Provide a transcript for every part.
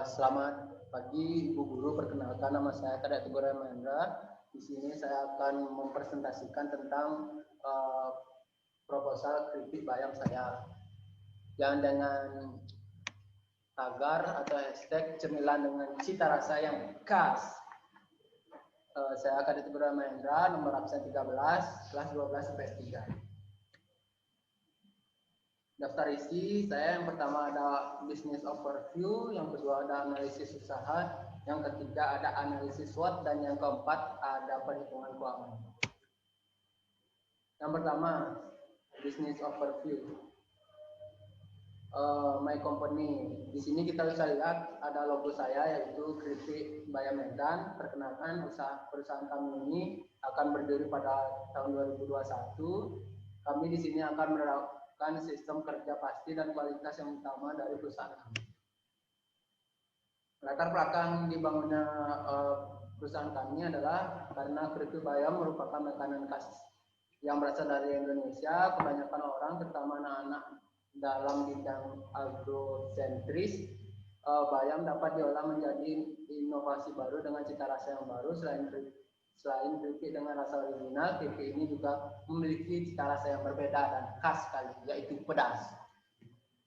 Selamat pagi Ibu Guru, perkenalkan nama saya Kadek Teguh Mahendra. Di sini saya akan mempresentasikan tentang uh, proposal keripik bayam saya yang dengan tagar atau hashtag cemilan dengan cita rasa yang khas. Saya Kadek Teguh Mahendra, nomor absen 13, kelas 12 IPS 3. Daftar isi saya yang pertama ada business overview, yang kedua ada analisis usaha, yang ketiga ada analisis SWOT, dan yang keempat ada perhitungan keuangan. Yang pertama, business overview. My company. Di sini kita bisa lihat ada logo saya yaitu Keripik Bayam Medan. Perkenalkan perusahaan kami ini akan berdiri pada tahun 2021. Kami di sini akan menerapkan sistem kerja pasti dan kualitas yang utama dari perusahaan kami. Latar belakang dibangunnya perusahaan kami adalah karena keripik bayam merupakan makanan khas yang berasal dari Indonesia. Kebanyakan orang, terutama anak-anak dalam bidang agrosentris, bayam dapat diolah menjadi inovasi baru dengan cita rasa yang baru. Selain keripik dengan rasa original, keripik ini juga memiliki cita rasa yang berbeda dan khas sekali, yaitu pedas.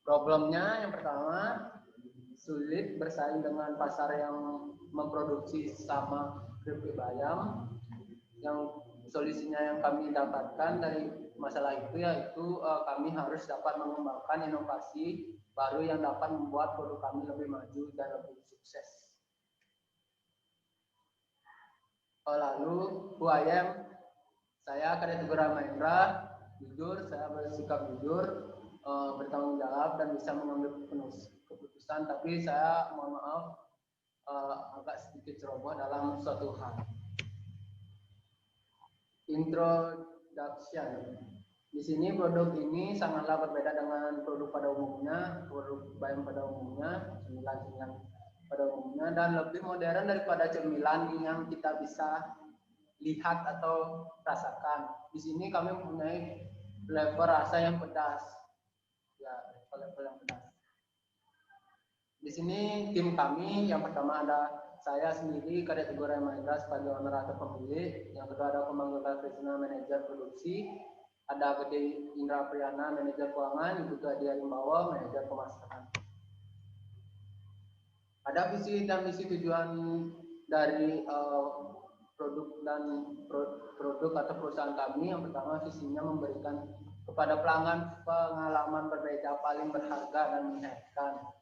Problemnya yang pertama, sulit bersaing dengan pasar yang memproduksi sama keripik bayam. Yang solusinya yang kami dapatkan dari masalah itu yaitu kami harus dapat mengembangkan inovasi baru yang dapat membuat produk kami lebih maju dan lebih sukses. Lalu UAM, saya Kadek Teguh Mahendra, jujur, saya bersikap jujur, bertanggung jawab dan bisa mengambil keputusan, tapi saya mohon maaf agak sedikit ceroboh dalam suatu hal. Introduction. Di sini produk ini sangatlah berbeda dengan produk pada umumnya, produk bayam pada umumnya, cemilan pada umumnya, dan lebih modern daripada cemilan yang kita bisa lihat atau rasakan. Di sini kami mempunyai flavor rasa yang pedas. Ya, flavor yang pedas. Di sini tim kami yang pertama ada saya sendiri Kadek Teguh Mahendra sebagai moderator pemilik, yang kedua ada Pemanggulan Krisna manajer produksi, ada Gede Indra Priyana manajer keuangan, Ibu Dia Rimbawa manajer pemasaran. Ada visi dan misi tujuan dari produk atau perusahaan kami. Yang pertama, visinya memberikan kepada pelanggan pengalaman berbeda paling berharga dan menyenangkan.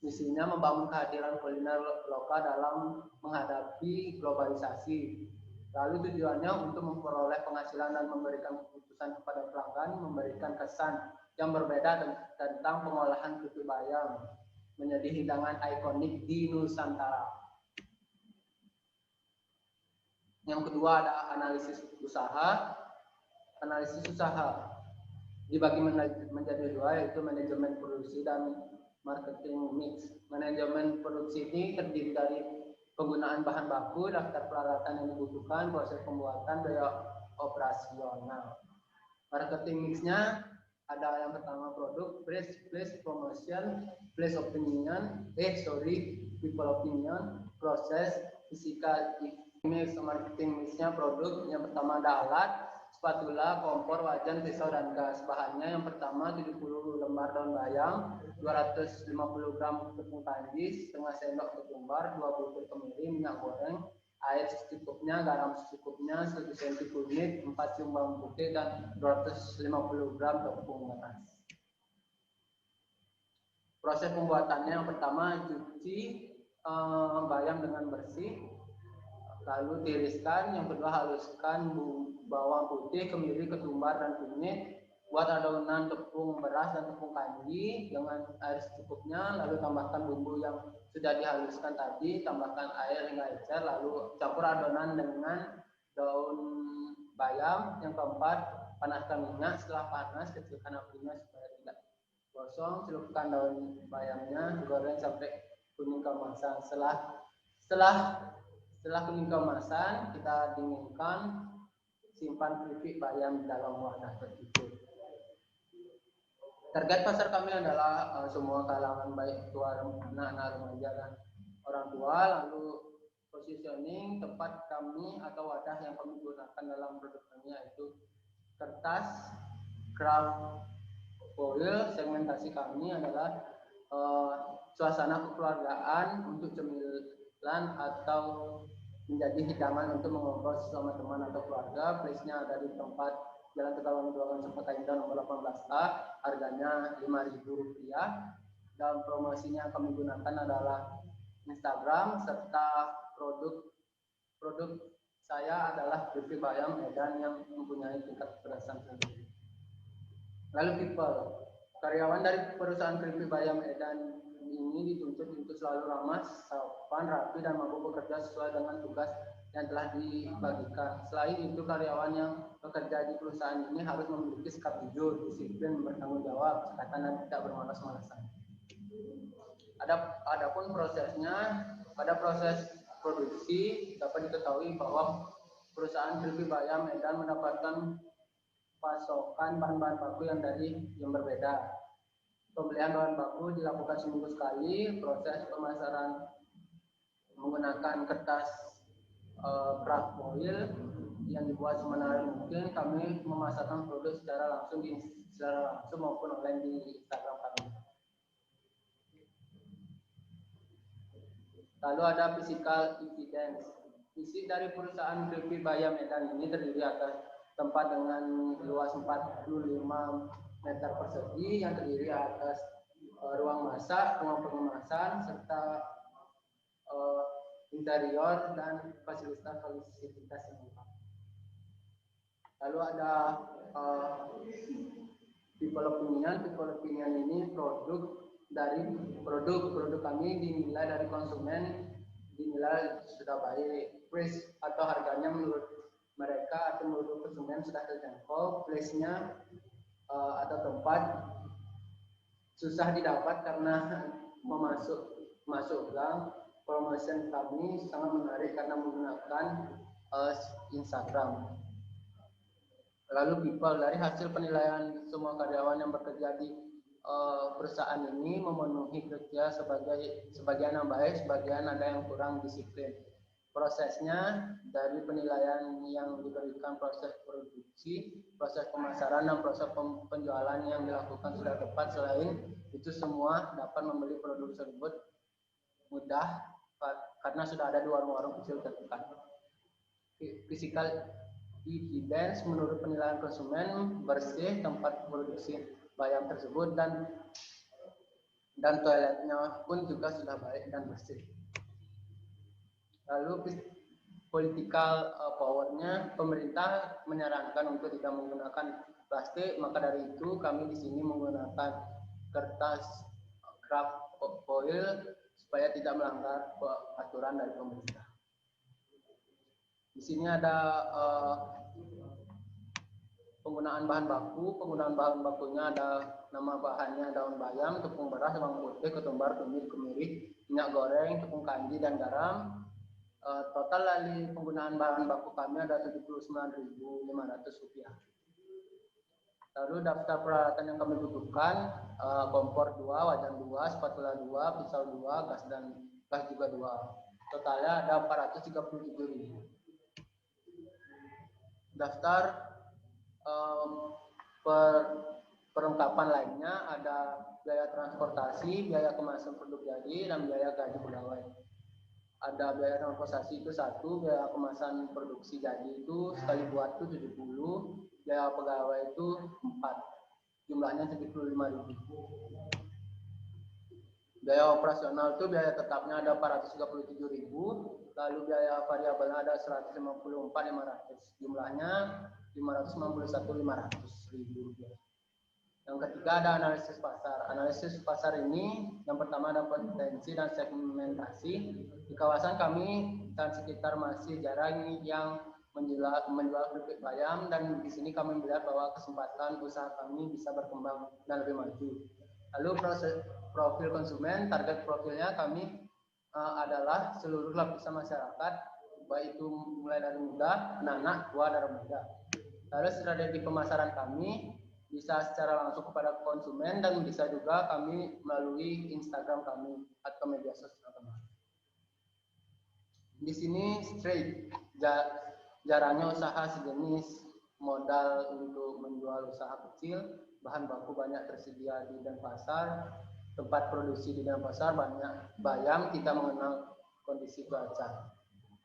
Misinya membangun kehadiran kuliner lokal dalam menghadapi globalisasi. Lalu tujuannya untuk memperoleh penghasilan dan memberikan keputusan kepada pelanggan, memberikan kesan yang berbeda tentang pengolahan keripik bayam menjadi hidangan ikonik di Nusantara. Yang kedua ada analisis usaha. Analisis usaha dibagi menjadi dua, yaitu manajemen produksi dan marketing mix. Manajemen produksi ini terdiri dari penggunaan bahan baku, daftar peralatan yang dibutuhkan, proses pembuatan, biaya operasional. Marketing mixnya ada yang pertama produk, place promotion, place opinion, people opinion, proses, physical mix. Marketing mixnya produk, yang pertama ada alat, spatula, kompor, wajan, pisau, dan gas. Bahannya yang pertama 70 lembar daun bayam, 250 gram tepung kanji, setengah sendok ketumbar, 2 butir kemiri, minyak goreng, air secukupnya, garam secukupnya, 1 cm kunyit, 4 cium bawang putih, dan 250 gram tepung beras. Proses pembuatannya yang pertama cuci bayam dengan bersih, lalu tiriskan. Yang kedua haluskan bawang putih, kemiri, ketumbar, dan kunyit. Buat adonan tepung beras dan tepung kanji dengan air secukupnya, lalu tambahkan bumbu yang sudah dihaluskan tadi, tambahkan air hingga encer, lalu campur adonan dengan daun bayam. Yang keempat, panaskan minyak. Setelah panas, kecilkan apinya supaya tidak gosong. Celupkan daun bayamnya, goreng sampai kuning keemasan. Setelah kuning keemasan, kita dinginkan, simpan keripik bayam dalam wadah tertutup. Target pasar kami adalah semua kalangan, baik tua, anak-anak, remaja dan orang tua. Lalu positioning tempat kami atau wadah yang kami gunakan dalam produk kami yaitu kertas, craft foil. Segmentasi kami adalah suasana kekeluargaan untuk cemilan atau menjadi hidangan untuk mengobrol sama teman atau keluarga. Place-nya ada di tempat Jalan Tegawangi 2 Gang Cempaka Indah nomor 18A, harganya Rp5.000. Dan promosinya kami gunakan adalah Instagram, serta produk saya adalah Kripik Bayam Medan yang mempunyai tingkat kepedasan tinggi. Lalu people, karyawan dari perusahaan Kripik Bayam Medan ini dituntut untuk selalu ramah, sopan, rapi, dan mampu bekerja sesuai dengan tugas yang telah dibagikan. Selain itu, karyawan yang bekerja di perusahaan ini harus memiliki sikap jujur, disiplin, bertanggung jawab, cekatan, dan tidak bermalas-malasan. Adapun prosesnya, pada proses produksi dapat diketahui bahwa perusahaan Kripik Bayam Medan mendapatkan pasokan bahan-bahan baku yang berbeda. Pembelian bahan baku dilakukan seminggu sekali. Proses pemasaran menggunakan kertas craft foil yang dibuat semenarik mungkin. Kami memasarkan produk secara langsung maupun online di Instagram kami. Lalu ada physical evidence. Visi dari perusahaan Kripik Bayam Medan ini terdiri atas tempat dengan luas 45 meter persegi yang terdiri atas ruang masak, ruang pengemasan, serta interior dan fasilitas yang lengkap. Lalu ada people opinion ini produk kami dinilai dari konsumen, dinilai sudah baik, price atau harganya menurut mereka atau menurut konsumen sudah terjangkau, place-nya atau tempat susah didapat karena masuk gang. Promotion kami sangat menarik karena menggunakan Instagram. Lalu people, dari hasil penilaian semua karyawan yang bekerja di perusahaan ini memenuhi kriteria sebagian yang baik, sebagian ada yang kurang disiplin. Prosesnya dari penilaian yang diberikan proses produksi, proses pemasaran, dan proses penjualan yang dilakukan sudah tepat. Selain itu semua dapat membeli produk tersebut mudah karena sudah ada 2 warung kecil terdekat. Physical evidence menurut penilaian konsumen bersih tempat produksi bayam tersebut dan toiletnya pun juga sudah baik dan bersih. Lalu political powernya, pemerintah menyarankan untuk tidak menggunakan plastik, maka dari itu kami di sini menggunakan kertas craft foil supaya tidak melanggar aturan dari pemerintah. Di sini ada penggunaan bahan baku. Penggunaan bahan bakunya ada nama bahannya daun bayam, tepung beras, bawang putih, ketumbar, kemiri, minyak goreng, tepung kanji, dan garam. Total dari penggunaan bahan baku kami ada Rp79.500. Lalu daftar peralatan yang kami butuhkan, kompor 2, wajan 2, spatula 2, pisau 2, gas juga 2. Totalnya ada Rp437.000. Daftar perlengkapan lainnya ada biaya transportasi, biaya kemasan produk jadi, dan biaya gaji pegawai. Ada biaya transportasi itu 1, biaya kemasan produksi jadi itu sekali buat itu 70, biaya pegawai itu 4, jumlahnya 75.000. Biaya operasional itu biaya tetapnya ada Rp437.000, lalu biaya variabelnya ada Rp154.500, jumlahnya Rp591.500. Yang ketiga ada analisis pasar. Analisis pasar ini yang pertama ada potensi dan segmentasi. Di kawasan kami dan sekitar masih jarang yang menjual keripik bayam, dan di sini kami melihat bahwa kesempatan usaha kami bisa berkembang dan lebih maju. Lalu proses profil konsumen, target profilnya kami adalah seluruh lapisan masyarakat, baik itu mulai dari muda, anak-anak, tua, dan remaja. Lalu strategi pemasaran kami bisa secara langsung kepada konsumen dan bisa juga kami melalui Instagram kami atau media sosial kami. Di sini straight, jarangnya usaha sejenis, modal untuk menjual usaha kecil, bahan baku banyak tersedia di Denpasar, tempat produksi di Denpasar banyak, bayang kita mengenal kondisi cuaca.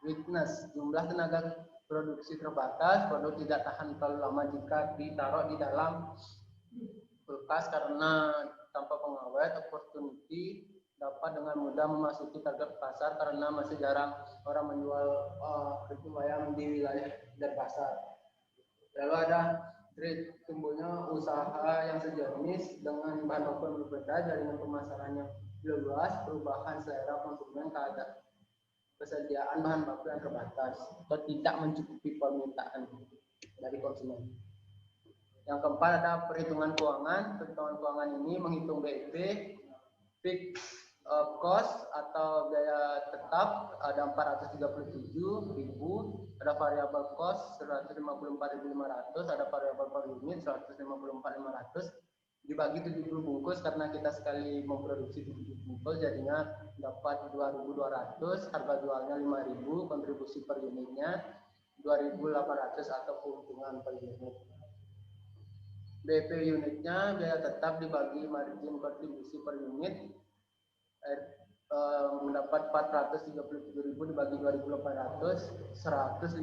Weakness, jumlah tenaga produksi terbatas, produk tidak tahan terlalu lama jika ditaruh di dalam kulkas karena tanpa pengawet. Opportunity, dapat dengan mudah memasuki target pasar karena masih jarang orang menjual keripik wayang di wilayah Denpasar. Lalu ada trade, tumbuhnya usaha yang sejenis dengan bahan baku yang berbeda, jaringan pemasarannya luas, perubahan selera konsumen, keadaan kesediaan bahan baku yang terbatas atau tidak mencukupi permintaan dari konsumen. Yang keempat ada perhitungan keuangan. Perhitungan keuangan ini menghitung BEP, fixed cost atau biaya tetap ada 437.000, ada variable cost 154.500, ada variable per unit 154.500, dibagi 70 bungkus karena kita sekali memproduksi 70 bungkus jadinya dapat 2.200, harga jualnya 5.000, kontribusi per unitnya 2.800 atau keuntungan per unit. BP unitnya biaya tetap dibagi margin kontribusi per unit mendapat 437.000 dibagi 2.800, 156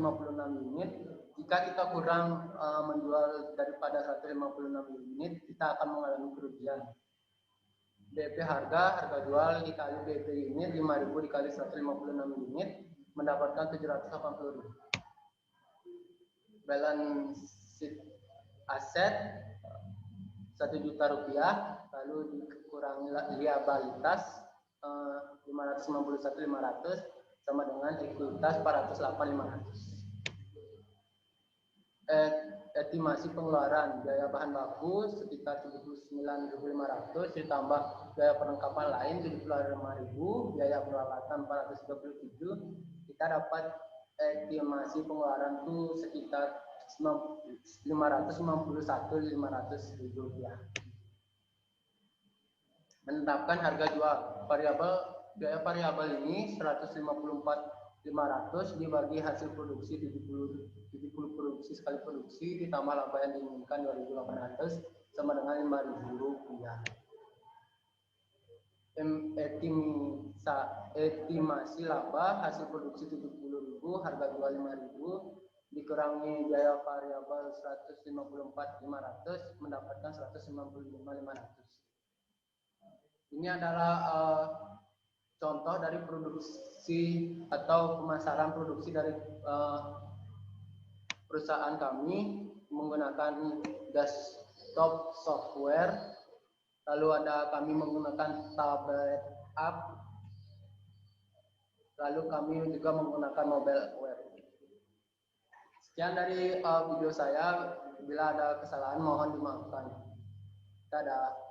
unit. Jika kita kurang menjual daripada 156 unit, kita akan mengalami kerugian. BP harga jual dikali BP unit 5.000 dikali 156 unit mendapatkan 780.000. Balance sheet aset 1 juta rupiah, lalu dikurangi liabilitas 551.500 sama dengan ekuitas 408.500. Estimasi pengeluaran biaya bahan baku sekitar 79.500 ditambah biaya perlengkapan lain 75.000, biaya peralatan 437, kita dapat estimasi pengeluaran itu sekitar 591.500 rupiah. Menetapkan harga jual biaya variabel ini 154.500 dibagi hasil produksi 70 produksi sekali produksi ditambah laba yang diinginkan 2.800 sama dengan 5.000 rupiah. Estimasi laba hasil produksi 70.000, harga jual 5.000 dikurangi biaya variabel 154.500 mendapatkan 195.500. Ini adalah contoh dari produksi atau pemasaran produksi dari perusahaan kami menggunakan desktop software. Lalu ada kami menggunakan tablet app. Lalu kami juga menggunakan mobile web. Sekian dari video saya. Bila ada kesalahan mohon dimaafkan. Dadah.